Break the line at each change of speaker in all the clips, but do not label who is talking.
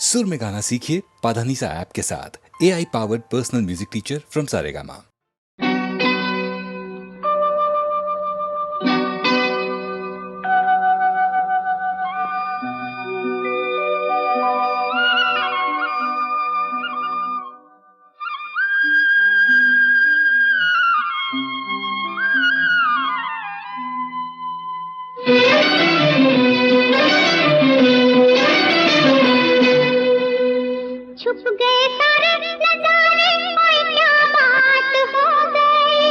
सुर में गाना सीखिए पाधानीसा ऐप के साथ। AI powered personal music teacher from Saregama.
छुप गए सारे नजारे, ओए क्या बात हो गई।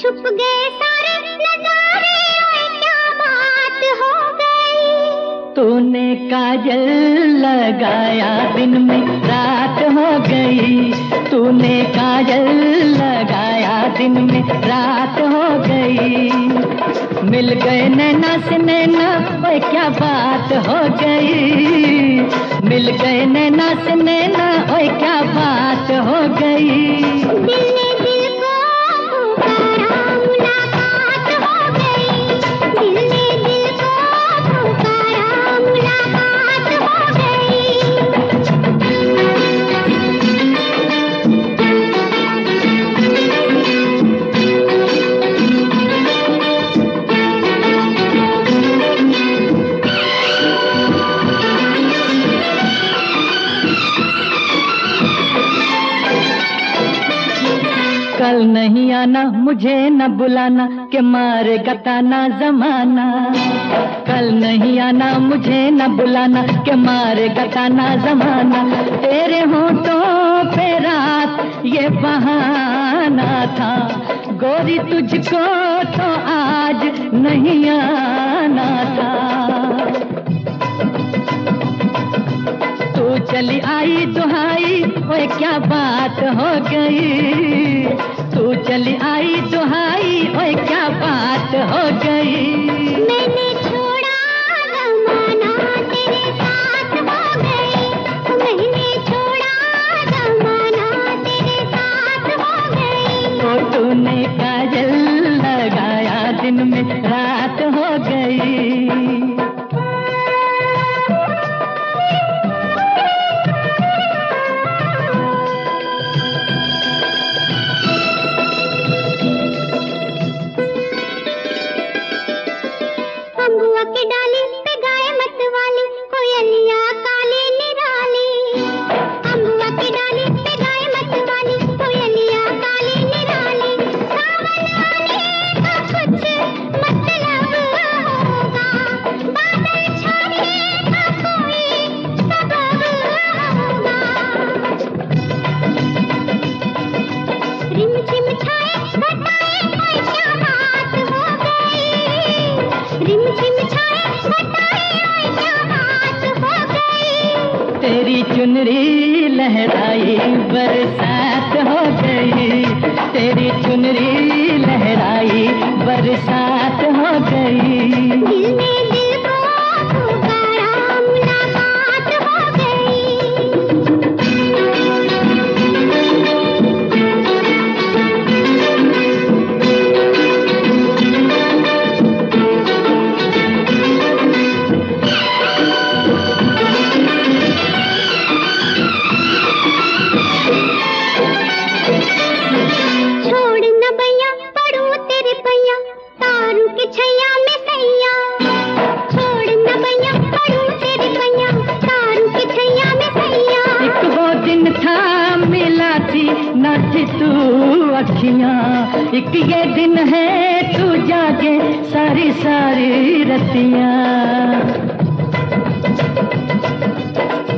छुप गए सारे नजारे, ओए क्या बात हो गई।
तूने काजल लगाया दिन में रात हो गई। तूने काजल लगाया दिन में रात हो गई। मिल गए नैना से नैना, ओए क्या बात हो गई। मिल गए नैना से नैना, ओए क्या बात हो गई।
दिल ने दिल को पुकारा, मुलाकात हो गई। दिल ने दिल को पुकारा, मुलाकात हो गई।
कल नहीं आना, मुझे न बुलाना, के मारेगा ताना जमाना। कल नहीं आना, मुझे न बुलाना, के मारेगा ताना जमाना। तेरे होठों पे रात ये बहाना था, गोरी तुझको तो आज नहीं आना था। तू चली आई दुहाई, ओए क्या बात हो गई। तू चली आई दुहाई, ओए क्या बात हो गई।
मैंने छोड़ा जमाना, तेरे साथ हो गई। मैंने छोड़ा जमाना, तेरे साथ हो गई।
तो तूने काजल लगाया दिन में रात हो गई।
अम्बुआ की डाली पे गाए मत वाली, कोयलिया काली निराली। अम्बुआ की डाली पे गाए मत वाली, कोयलिया काली निराली। सावन आने का कुछ मतलब होगा, बादल छाने का कोई सबब होगा। रिमझिम छाए घटाए, ओए क्या बात हो गई। रिमझिम छाए घटाए, ओए क्या बात हो गई।
तेरी चुनरी लहराई बरसात हो गई। तेरी चुनरी लहराई बरसात हो गई।
दिल ने दिल को पुकारा, मुलाकात हो गई। छोड़ न बैया, पड़ूं तेरे पैया, तारू के छैया में सैया। छोड़ न बैया, पड़ूं तेरे पैया, तारू के छैया में सैया।
एक वो दिन था मिला थी न थी तू अखियां। एक ये दिन है तू जागे सारी सारी रतियां।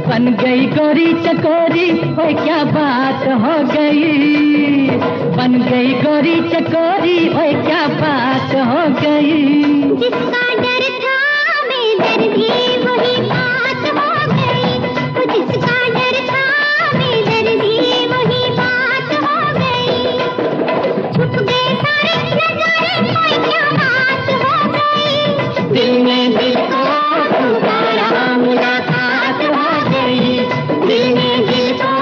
बन गई गोरी चकोरी, ओए क्या बात हो गई। बन गई गोरी चकोरी, ओए क्या बात हो गई।
जिसका डर था बेदर्दी, वही बात हो गई। वो जिसका डर था बेदर्दी, वही बात हो गई। छुप गए सारे नजारे, ओए क्या बात हो गई।
दिल ने दिल को पुकारा, मुलाकात हो गई। दिल ने दिल को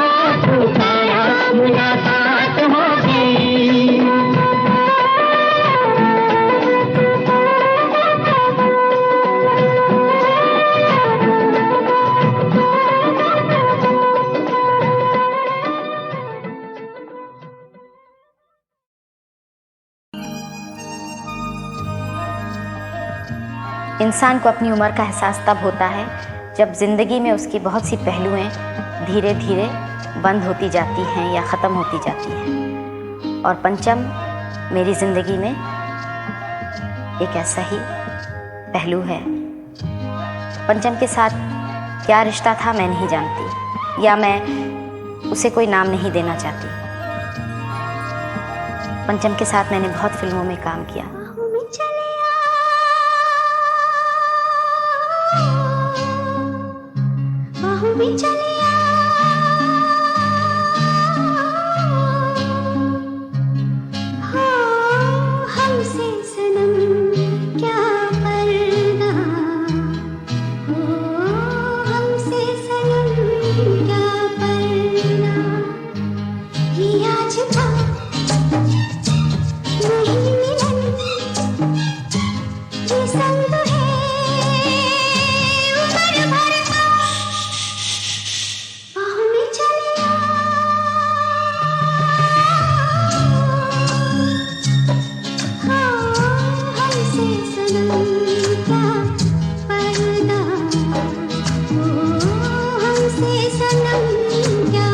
पुकारा, मुलाकात हो गई।
इंसान को अपनी उम्र का एहसास तब होता है जब ज़िंदगी में उसकी बहुत सी पहलुएं धीरे धीरे बंद होती जाती हैं या ख़त्म होती जाती हैं। और पंचम मेरी ज़िंदगी में एक ऐसा ही पहलू है। पंचम के साथ क्या रिश्ता था मैं नहीं जानती, या मैं उसे कोई नाम नहीं देना चाहती। पंचम के साथ मैंने बहुत फिल्मों में काम किया।
बाहों में चले आ, हाँ, हमसे सनम क्या पर्दा, हो हमसे सनम क्या पर्दा, ये आज था नहीं मिलन, ये संग है उम्र भर का। बाहों में चले आ, हाँ, हमसे सनम क्या पर्दा, हो हमसे सनम क्या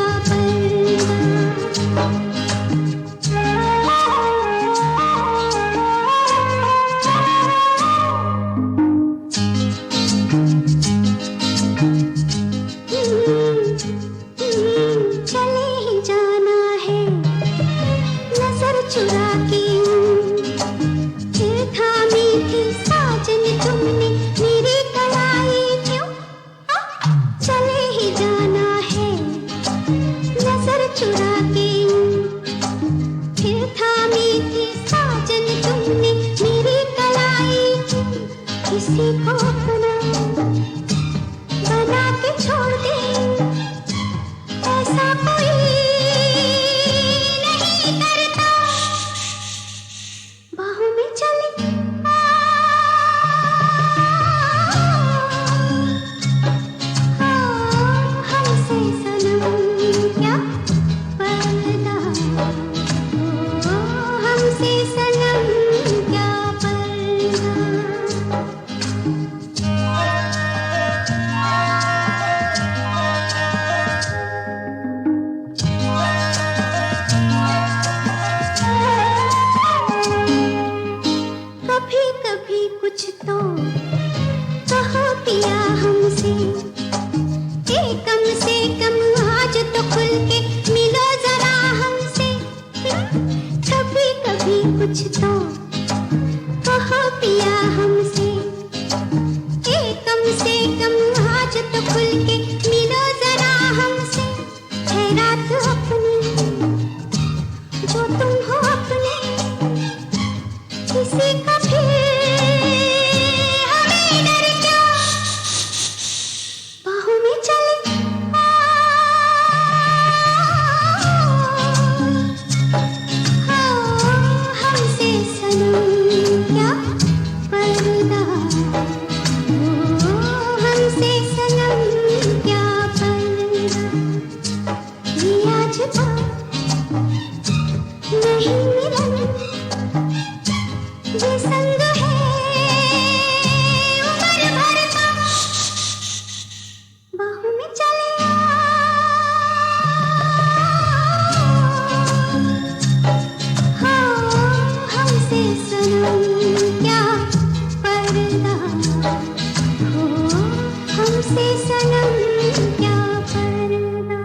चले ही जाना है नजर चुरा के, फिर थामी थी साजन तुमने मेरी कलाई क्यों। चले ही जाना है नजर चुरा के, फिर थामी थी साजन तुमने मेरी कलाई क्यों। किसी को अपना बना के छोड़ दे, ऐसा कोई नहीं करता। बाहों में चले आ, हाँ, हमसे सनम क्या पर्दा, हो हमसे सनम क्या पर्दा। कभी कभी कुछ तो कहो पिया हमसे, कम से कम आज तो खुल के मिलो जरा हमसे। कभी कभी कुछ तो कहो पिया हमसे, कम से कम आज तो खुल के मिलो जरा हमसे। है रात अपनी जो तुम हो अपने, किसी का फिर हमें डर क्या। बाहों में चले आ, हाँ, हमसे सनम क्या पर्दा, हो हमसे सनम क्या पर्दा। ये आज था नहीं मिलन, ये संग है उम्र भर का। बाहों में चले आ, हाँ, हमसे सनम क्या पर्दा, हो हमसे सनम क्या पर्दा।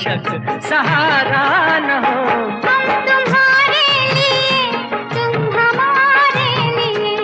बेशक सहारा न हो।
हम तुम्हारे लिए, तुम हमारे लिए।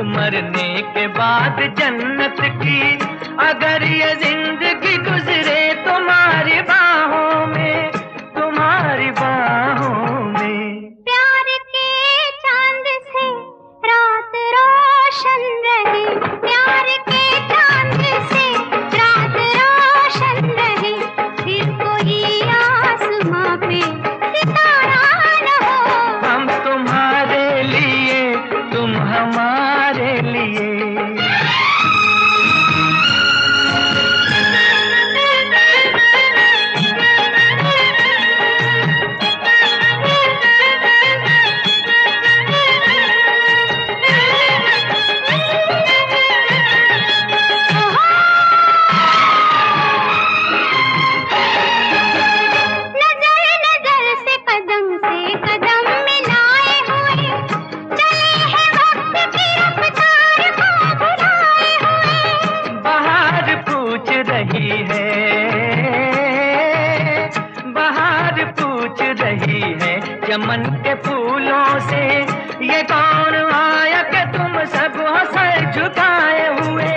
मरने के बाद जन्नत की, अगर ये जिंदगी गुजरे तुम्हारी बाहों में, तुम्हारी बाहों में।
प्यार के चांद से रात रोशन रहे, प्यार के चांद से रात रोशन रहे, फिर कोई आसमां पे सितारा न हो।
हम तुम्हारे लिए, तुम हमारे लिए। चमन के फूलों से ये कौन आया कि तुम सब हो सर झुकाए हुए,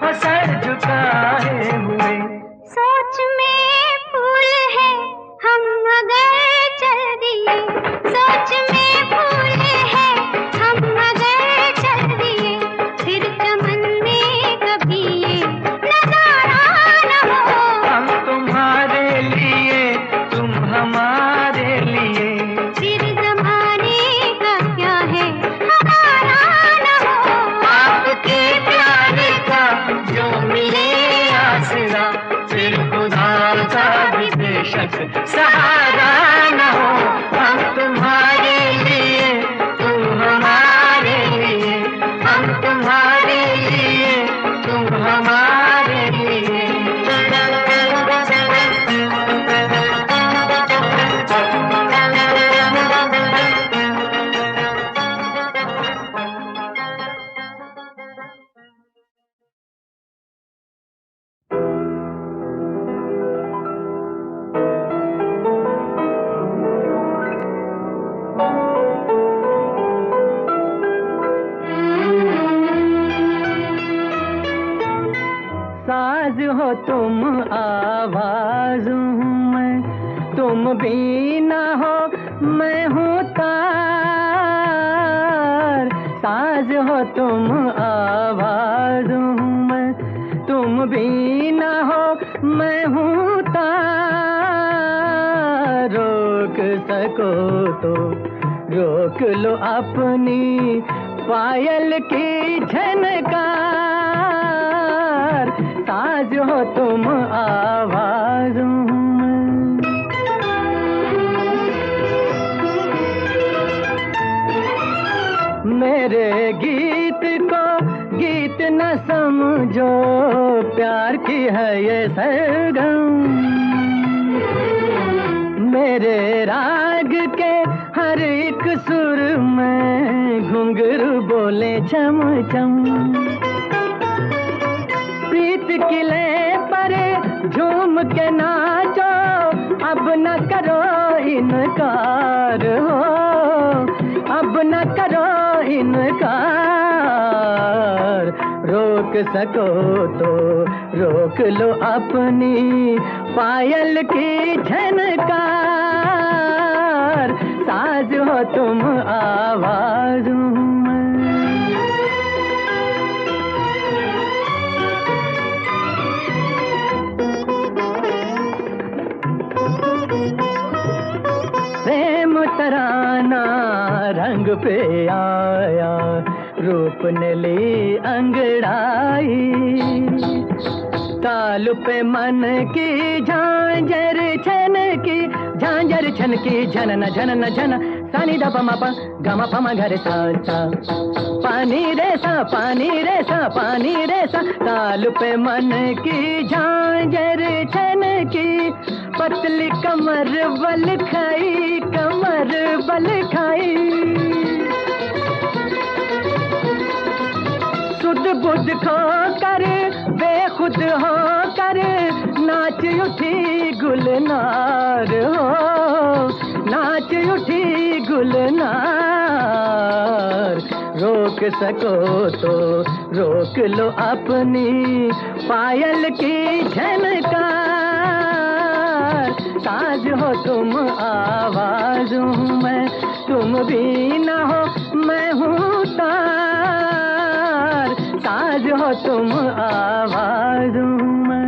हो सर झुकाए हुए।
सोच में फूल है हम अगर चल दिए, सोच में फूल है हम अगर चल दिए, फिर चमन में कभी ये नजारा न हो।
हम तुम्हारे लिए, तुम हमारे लिए।
फिर जमाने का क्या है हमारा न हो।
आपके प्यार का जो मिले आसरा, फिर खुदा का भी बेशक सहारा न हो। हम तुम्हारे लिए, तुम हमारे लिए। हम तुम्हारे लिए, तुम हमारे लिए। साज हो तुम, आवाज हूँ मैं, तुम भी ना हो मैं हूँ तार। साज हो तुम, आवाज हूँ मैं, तुम भी ना हो मैं हूँ तार। रोक सको तो रोक लो अपनी पायल की झनकार। साज हो तुम, आवाज हूँ मैं। मेरे गीत को गीत न समझो, प्यार की है ये सरगम। मेरे राग के हर एक सुर में घुंघरू बोले छम छम। प्रीत किले पर झूम के नाचो, अब न करो इनकार हो, अब न करो इनकार। रोक सको तो रोक लो अपनी पायल की झनकार। साज हो तुम, आवाज हूँ मैं। प्रेम तराना रंग पे आया, रूप ने ली अंगड़ाई। ताल पे मन की झांझर छन की, झांझर छन की, झनन झनन झन, सानी दा पमा पा गमा पमा घरे सा सा, पानी रे सा पानी रे सा पानी रे सा। ताल पे मन की झांझर छन की, पतली कमर बल खाई, कमर बल खाई। सुध बुध खो कर बेखुद हो कर, नाच उठी गुलनार हो, नाच उठी गुलनार। रोक सको तो रोक लो अपनी पायल की झनकार। साज हो तुम आवाज हूँ मैं, तुम भी ना हो मैं हूँ तार। साज हो तुम आवाज हूँ मैं।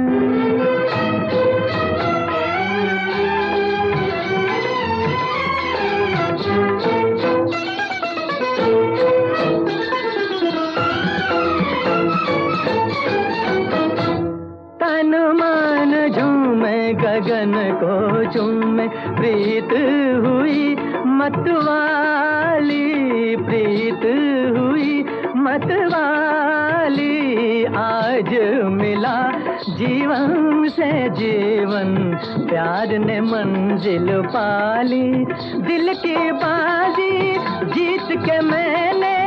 तन मन झूमे गगन को चूमे, प्रीत हुई मतवाली, प्रीत हुई मतवाली। आज मिला जीवन से जीवन, प्यार ने मंजिल पाली। दिल की बाजी जीत के मैंने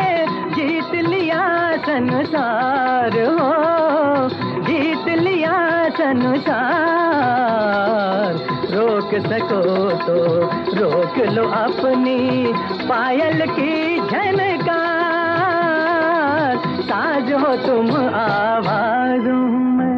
जीत लिया संसार हो, जीत लिया संसार। रोक सको तो रोक लो अपनी पायल की झनकार। साज हो तुम आवाज में।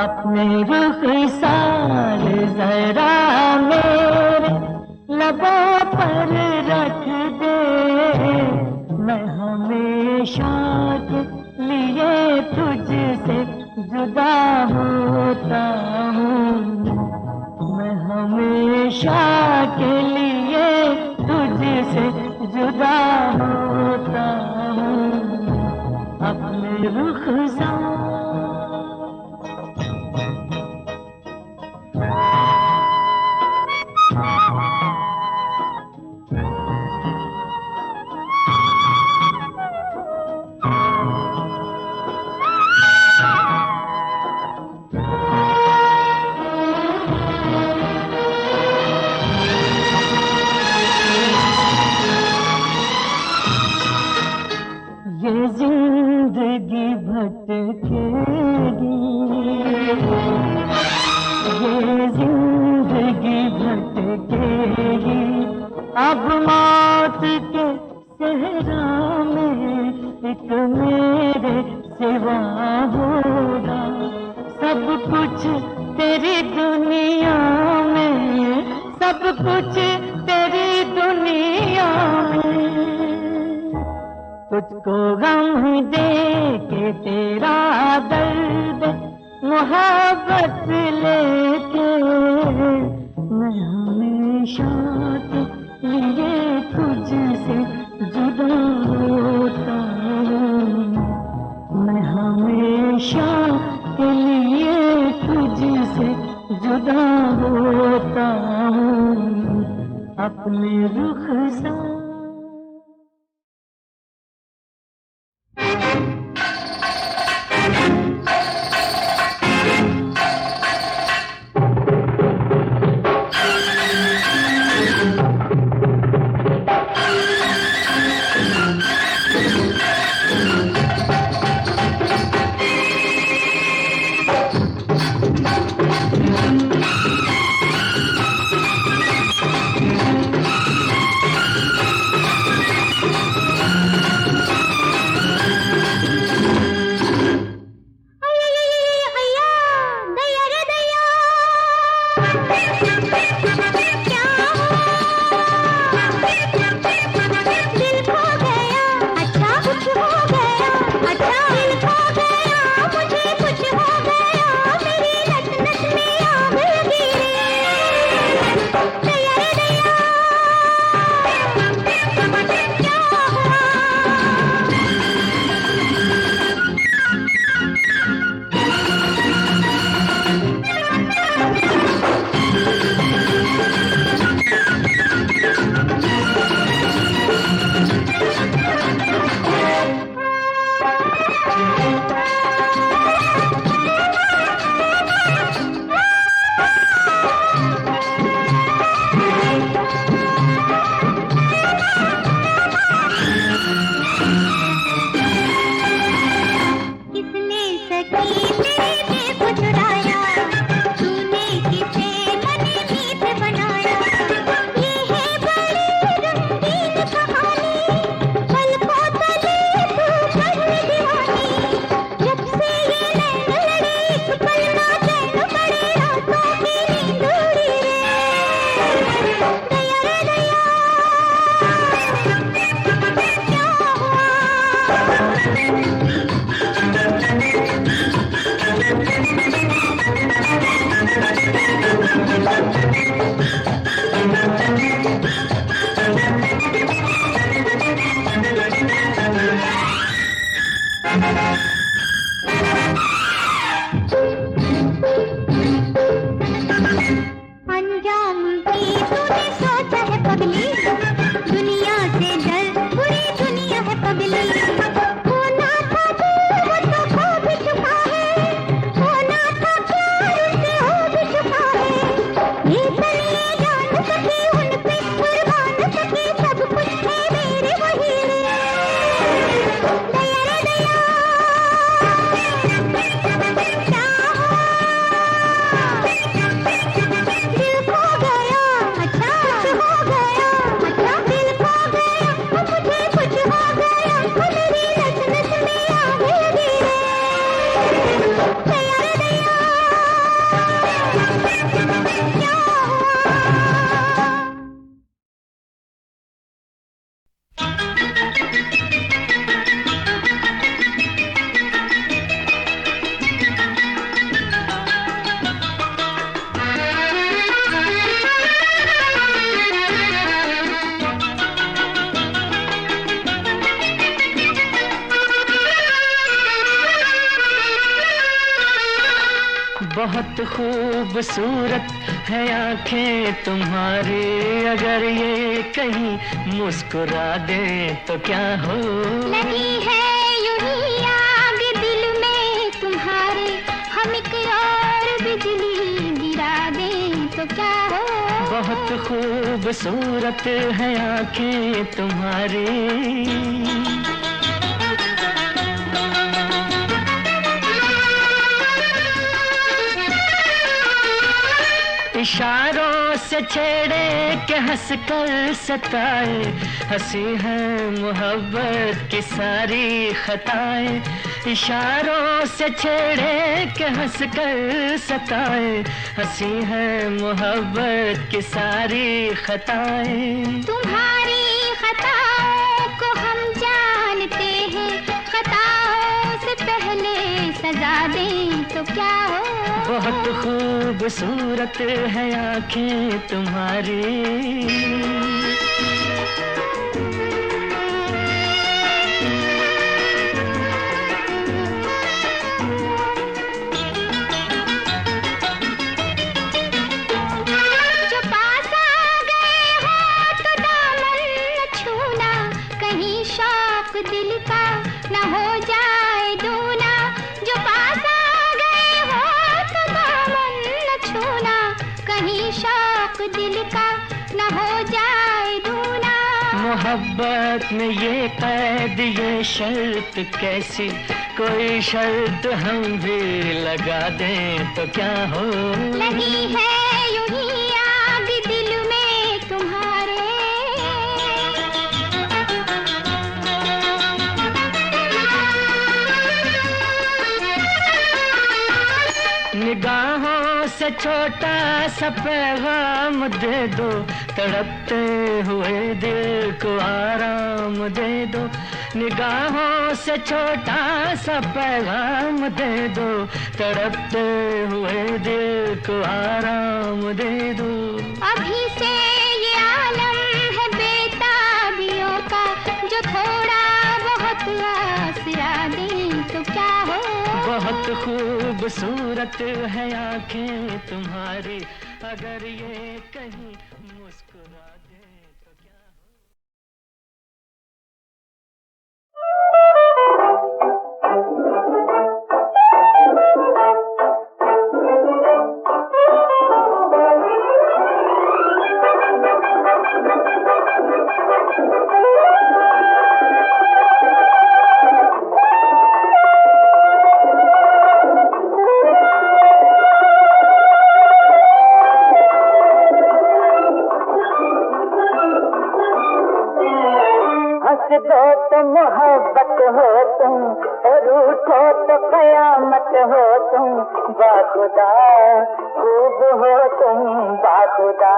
अपने रुखसार जरा मेरे लबों पर रख दे। मैं हमेशा के लिए तुझसे जुदा होता हूँ, मैं हमेशा के लिए तुझसे जुदा होता हूँ। अपने रुखसार ये जिंदगी भटकेगी, ये जिंदगी भटकेगी। अब मौत के सहरा में एक मेरे सिवा होगा। सब कुछ तेरी दुनिया में, सब कुछ तेरी दुनिया में। तुझको गम दे के तेरा दर्द मोहब्बत लेके, मैं हमेशा हमेशा के लिए तुझसे जुदा होता हूँ अपने रुख से। बहुत खूबसूरत है आंखें तुम्हारी, अगर ये कहीं मुस्कुरा दे तो क्या हो।
लगी है यूं ही आग दिल में तुम्हारे, हम एक और बिजली गिरा दें तो क्या हो।
बहुत खूबसूरत है आंखें तुम्हारी, इशारों से छेड़े के हंस कर सताए, हंसी है मोहब्बत की सारी खताएं। इशारों से छेड़े के हंस कर सताए, हंसी है मोहब्बत की सारी खताएं।
तुम्हारी खताओं को हम जानते हैं, खताओं से पहले सजा दें तो क्या हो।
बहुत खूबसूरत है आंखें तुम्हारी।
कहीं शौक दिल का न हो जाए दूना।
मोहब्बत में ये कैद ये शर्त कैसी, कोई शर्त हम भी लगा दें तो क्या हो।
लगी है यूं ही आग दिल में तुम्हारे,
निगाहों से छोटा सा पैगाम दे दो, तड़पते हुए दिल को आराम दे दो। निगाहों से छोटा सा पैगाम दे दो, तड़पते हुए दिल को आराम दे दो।
अभी से ये आलम है बेताबियों का, जो थोड़ा बहुत आसरा दें तो क्या हो।
बहुत खूबसूरत है आंखें तुम्हारी, अगर ये कहीं मुस्कुरा दे तो क्या हो।
दो तो मोहब्बत हो तुम, और रूठो तो कयामत हो तुम। बाखुदा खूब हो तुम, बाखुदा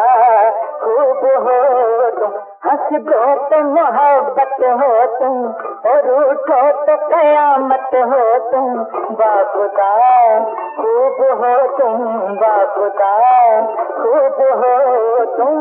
खूब हो तुम। हंस दो तो मोहब्बत हो तुम, और रूठो तो कयामत हो तुम। बाखुदा खूब हो तुम, बाखुदा खूब हो तुम।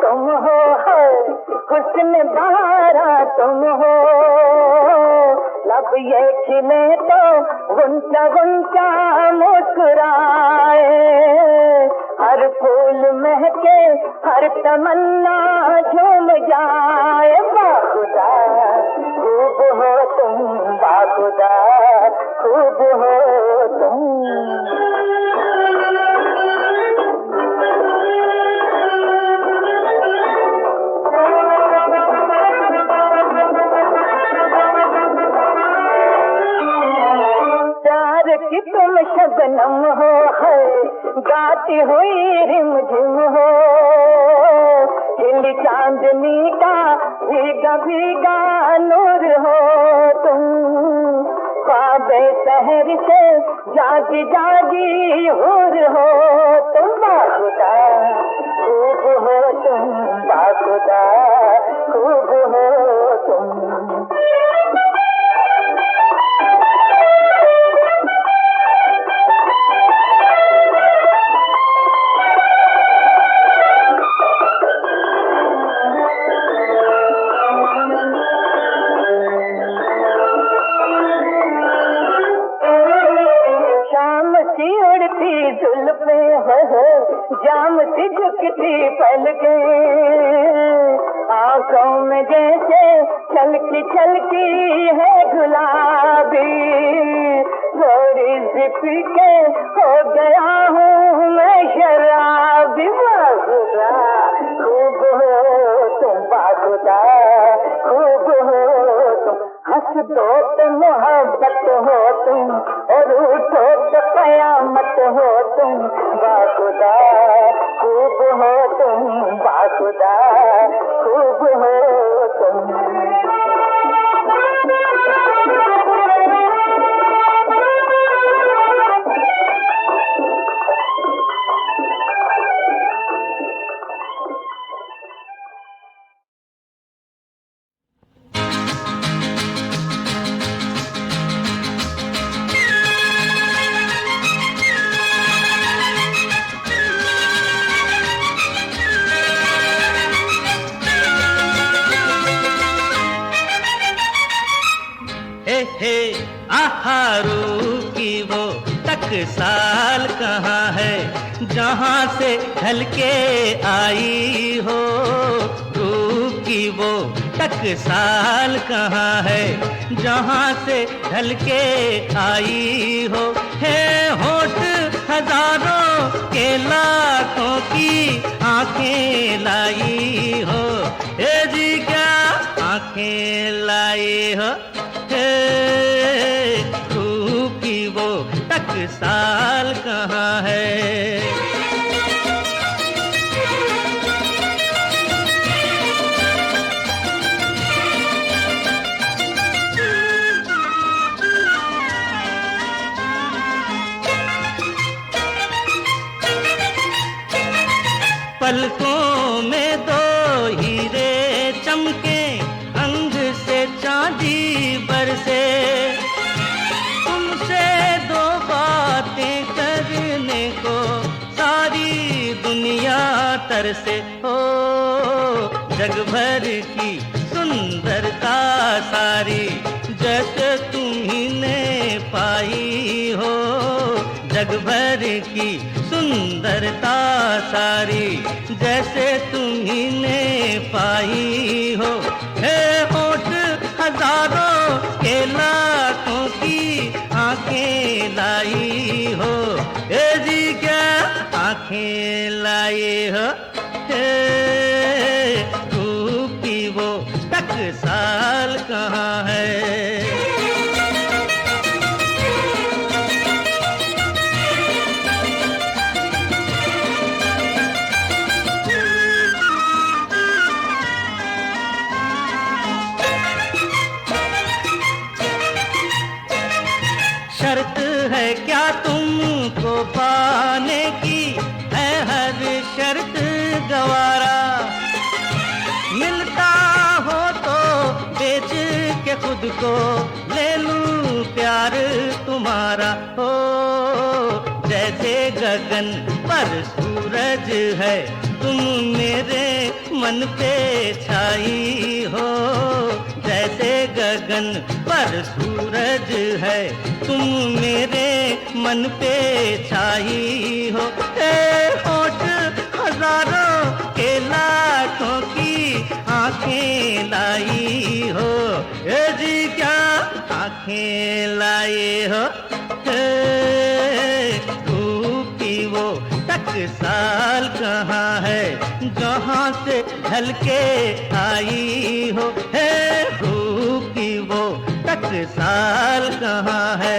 तुम हो हुस्न बहारा तुम हो, लब ये खिले तो गुंचा गुंचा मुस्कुराए। हर फूल महके हर तमन्ना झूम जाए। बाखुदा खूब हो तुम, बाखुदा खूब हो तुम। कि तुम शबनम हो गाती हुई रिमझिम हो, हिल चांदनी का भीगा भीगा नूर हो तुम। ख्वाबे शहर से जागी जागी हूर हो तुम। बाखुदा खूब हो तुम, बाखुदा खूब हो तुम। जुल्फे हो जाम सी झुकती पलके, आंखों में जैसे छलकी छलकी है गुलाबी। थोड़ी सी पी के हो गया हूँ मैं शराबी। बाखुदा खूब हो तुम, बाखुदा खूब हो तुम। हंस दो तो मोहब्बत हो तुम, और उठो तो कयामत हो तुम। बाखुदा खूब हो तुम, बाखुदा खूब हो तुम।
हे आहा रूह की वो टकसाल कहाँ है जहाँ से ढल के आई हो, रूह की वो टकसाल कहाँ है जहाँ से ढल के आई हो। है होठ हजारों के लाखों की आंखें लाई हो, हे जी क्या आंखें लाई हो। रूह की वो टकसाल कहाँ है। पलकों में दो हीरे चमके, अंग से चांदी बरसे, तुमसे दो बातें करने को सारी दुनिया तरसे। हो जग भर की सुंदरता सारी जैसे तुम्हीने पाई हो, जग भर की सुंदरता सारी जैसे तुम्हीने पाई हो। है होठ हजारों के लाखों की आंखें लाई हो, ए जी क्या आंखें लाई हो। रूह की वो टकसाल कहाँ है। शर्त है क्या तुमको पाने की, है हर शर्त गवारा, मिलता हो तो बेच के खुद को ले लूं प्यार तुम्हारा। हो जैसे गगन पर सूरज है तुम मेरे मन पे छाई हो, जैसे गगन पर सूरज है तुम मेरे मन पे छाई हो। होठ हजारों के लाखों की आंखें लाई हो, ए जी क्या आंखें लाई हो। रूह की वो टकसाल कहाँ है जहाँ से ढल के आई हो, है रूह की वो टकसाल कहाँ है।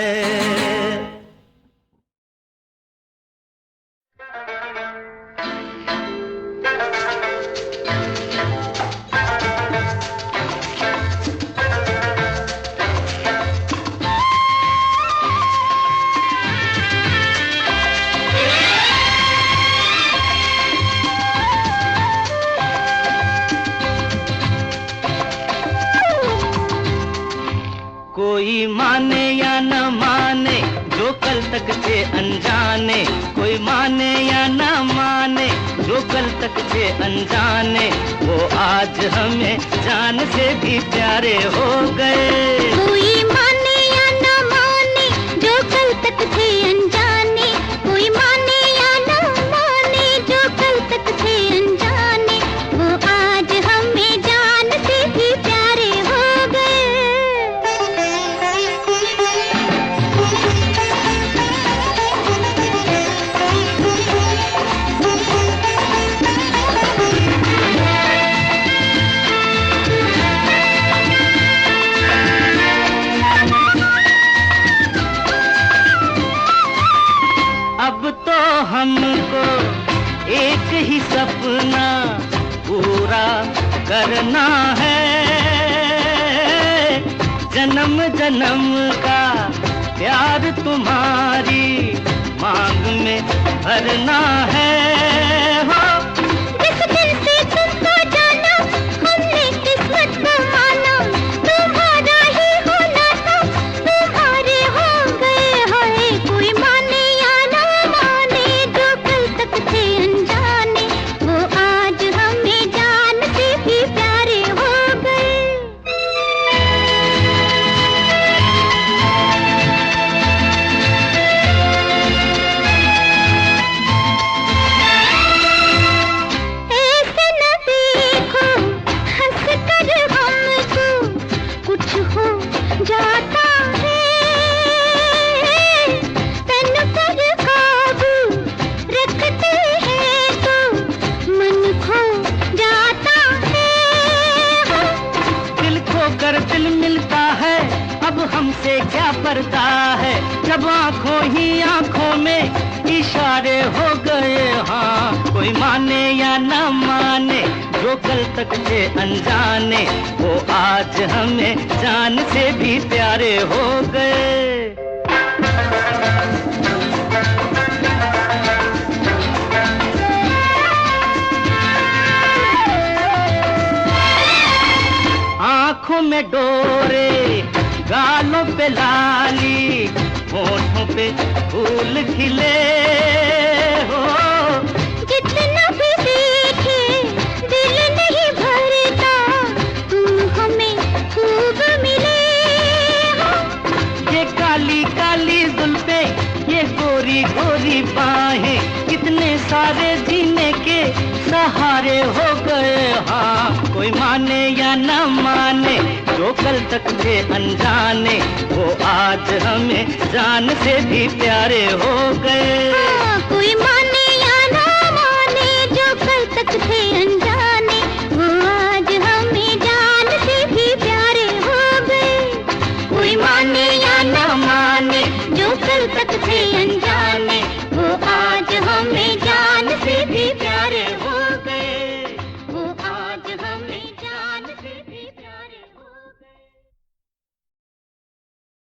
कोई माने या न माने जो कल तक थे अनजाने, कोई माने या न माने जो कल तक थे अनजाने, वो आज हमें जान से भी प्यारे हो गए।
कोई माने या न माने जो कल तक थे अनजाने, कोई माने या न माने जो कल तक थे अनजाने, वो आज हमें जान से भी प्यारे हो गए।
अब तो हमको एक ही सपना पूरा करना है, जन्म जन्म का प्यार तुम्हारी मांग में भरना है। हो
जिस दिन से तुमको जाना हमने किस्मत को माना, तुम्हारा ही होना था तुम्हारे हो गए। हाय कोई माने या न माने जो कल तक थे अनजाने, वो आज हमें जान से भी प्यारे हो गए।
हमसे क्या पर्दा है, जब आंखों ही आंखों में इशारे हो गए। हाँ, कोई माने या ना माने, जो कल तक थे अनजाने, वो आज हमें जान से भी प्यारे हो गए। आँखों में डोरे, गालों पे लाली, होठों पे फूल खिले हो।
जितना भी देखे दिल नहीं भरता, तुम हमें खूब मिले हो।
ये काली काली जुल्फे, ये गोरी गोरी बाहें, कितने सारे जीने के सहारे हो गए। हाँ, कोई माने या ना माने, जो कल तक थे अनजाने, वो आज हमें जान से भी प्यारे हो गए।
हाँ, कोई